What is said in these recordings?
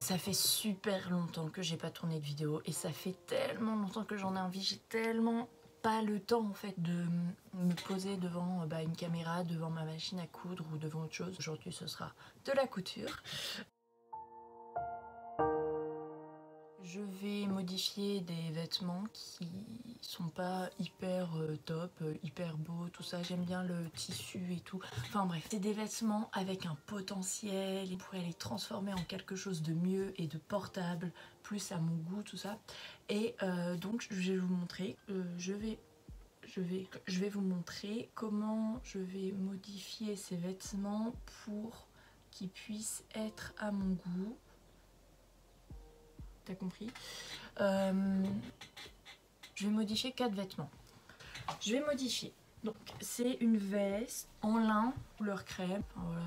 Ça fait super longtemps que j'ai pas tourné de vidéo et ça fait tellement longtemps que j'en ai envie, j'ai tellement pas le temps en fait de me poser devant une caméra, devant ma machine à coudre ou devant autre chose. Aujourd'hui ce sera de la couture. Je vais modifier des vêtements qui sont pas hyper top, hyper beaux, tout ça. J'aime bien le tissu et tout. Enfin bref, c'est des vêtements avec un potentiel. Je pourrais les transformer en quelque chose de mieux et de portable, plus à mon goût, tout ça. Et donc je vais vous montrer. Je vais vous montrer comment je vais modifier ces vêtements pour qu'ils puissent être à mon goût. T'as compris? Je vais modifier 4 vêtements. Je vais modifier. Donc c'est une veste en lin couleur crème. Enfin, voilà.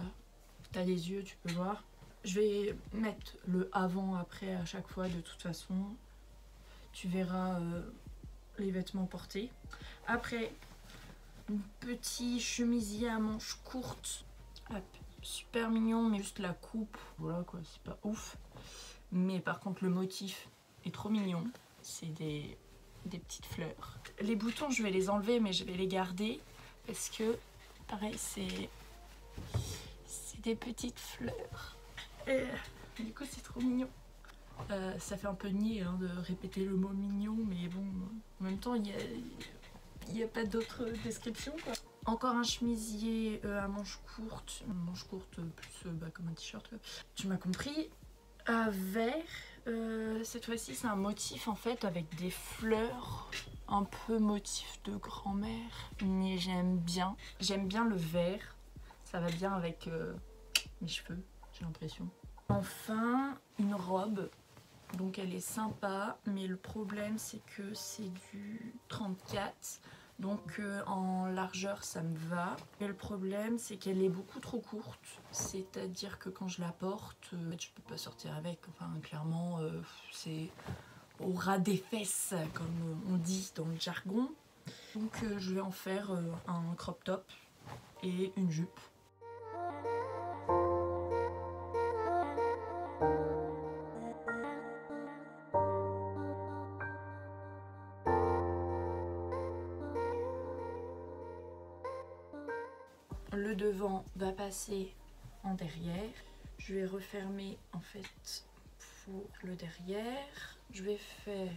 T'as les yeux, tu peux voir. Je vais mettre le avant après à chaque fois de toute façon. Tu verras les vêtements portés. Après, un petit chemisier à manches courtes. Hop, super mignon, mais juste la coupe. Voilà quoi, c'est pas ouf. Mais par contre le motif est trop mignon, c'est des petites fleurs. Les boutons je vais les enlever mais je vais les garder parce que pareil c'est des petites fleurs. Et du coup c'est trop mignon. Ça fait un peu niais hein, de répéter le mot mignon mais bon en même temps il y a pas d'autre description quoi. Encore un chemisier à manches courtes plus comme un t-shirt. Tu m'as compris. Vert, cette fois-ci c'est un motif en fait avec des fleurs, un peu motif de grand-mère, mais j'aime bien le vert, ça va bien avec mes cheveux, j'ai l'impression. Enfin, une robe, donc elle est sympa, mais le problème c'est que c'est du 34. Donc en largeur ça me va, mais le problème c'est qu'elle est beaucoup trop courte, c'est à dire que quand je la porte, je peux pas sortir avec, enfin clairement c'est au ras des fesses comme on dit dans le jargon. Donc je vais en faire un crop top et une jupe. Le devant va passer en derrière. Je vais refermer en fait pour le derrière. Je vais faire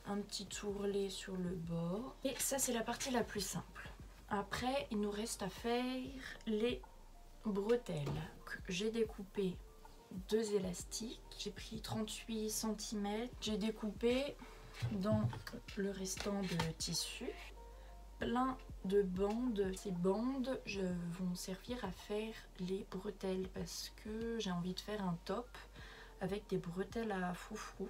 un petit tourrelet sur le bord. Et ça c'est la partie la plus simple. Après il nous reste à faire les bretelles. J'ai découpé 2 élastiques. J'ai pris 38 cm. J'ai découpé dans le restant de tissu plein de bandes. Ces bandes vont servir à faire les bretelles parce que j'ai envie de faire un top avec des bretelles à froufrou.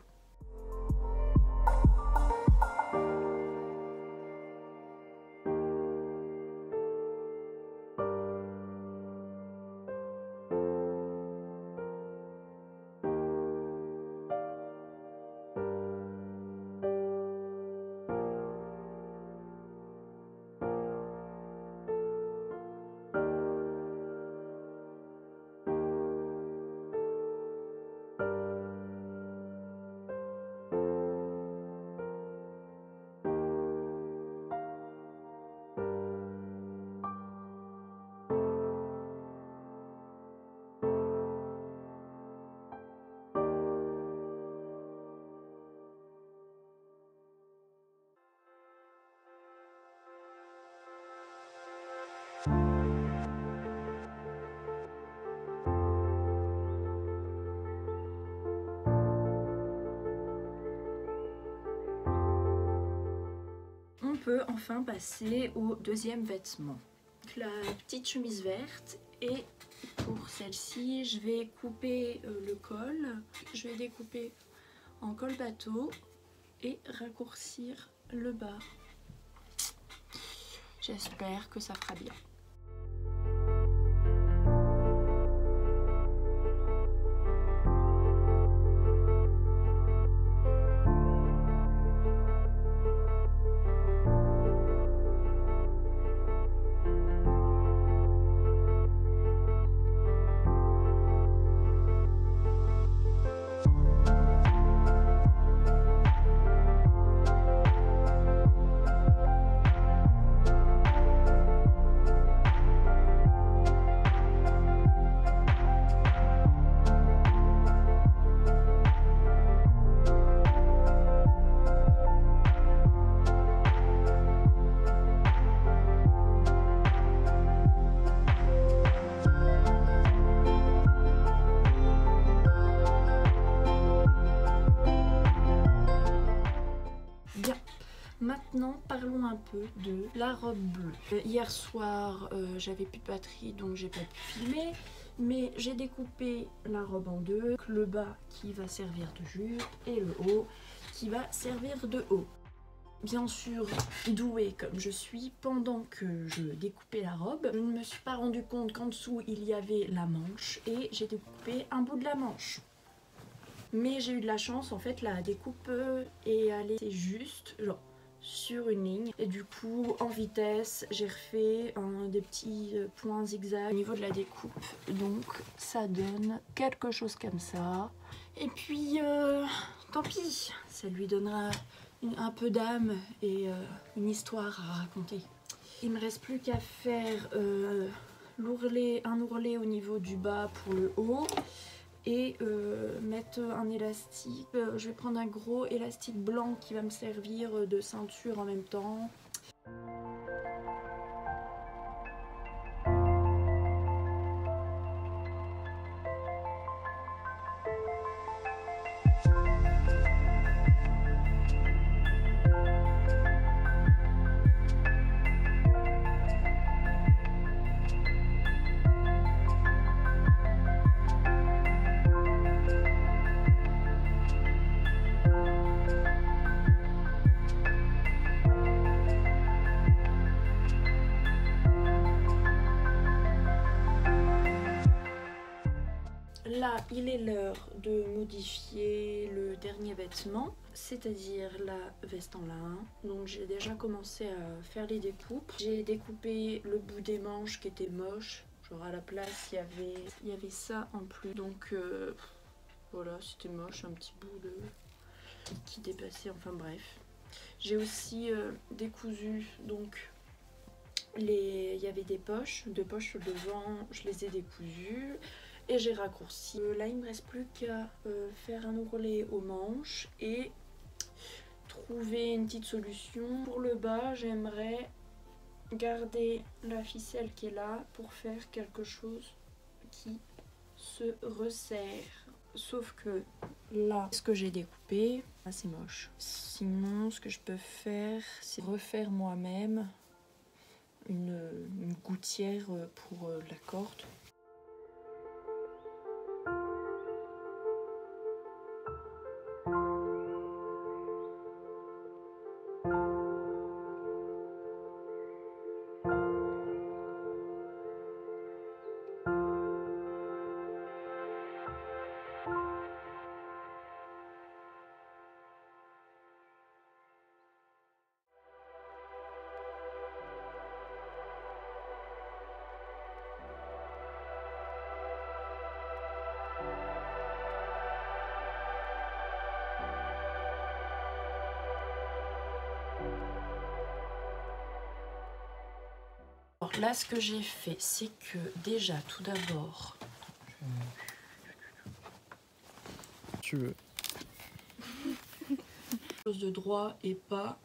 On peut enfin passer au deuxième vêtement. La petite chemise verte et pour celle-ci je vais couper le col. Je vais découper en col bateau et raccourcir le bas. J'espère que ça fera bien. parlons un peu de la robe bleue. Hier soir, j'avais plus de batterie donc j'ai pas pu filmer. Mais j'ai découpé la robe en deux, le bas qui va servir de jupe et le haut qui va servir de haut. Bien sûr, douée comme je suis, pendant que je découpais la robe, je ne me suis pas rendu compte qu'en dessous il y avait la manche et j'ai découpé un bout de la manche. Mais j'ai eu de la chance, en fait la découpe est allée juste genre sur une ligne et du coup en vitesse j'ai refait des petits points zigzag au niveau de la découpe, donc ça donne quelque chose comme ça. Et puis tant pis, ça lui donnera un peu d'âme et une histoire à raconter. Il me reste plus qu'à faire un ourlet au niveau du bas pour le haut et mettre un élastique. Je vais prendre un gros élastique blanc qui va me servir de ceinture en même temps. Là, il est l'heure de modifier le dernier vêtement, c'est-à-dire la veste en lin. Donc j'ai déjà commencé à faire les découpes. J'ai découpé le bout des manches qui était moche. Genre à la place, il y avait ça en plus. Donc voilà, c'était moche, un petit bout qui dépassait, enfin bref. J'ai aussi décousu, donc il y avait des poches, deux poches sur le devant, je les ai décousues. Et j'ai raccourci. Là, il me reste plus qu'à faire un ourlet aux manches et trouver une petite solution. Pour le bas, j'aimerais garder la ficelle qui est là pour faire quelque chose qui se resserre. Sauf que là, ce que j'ai découpé, c'est moche. Sinon, ce que je peux faire, c'est refaire moi-même une gouttière pour la corde. Alors là, ce que j'ai fait, c'est que déjà, tout d'abord, Tu veux. chose de droit et pas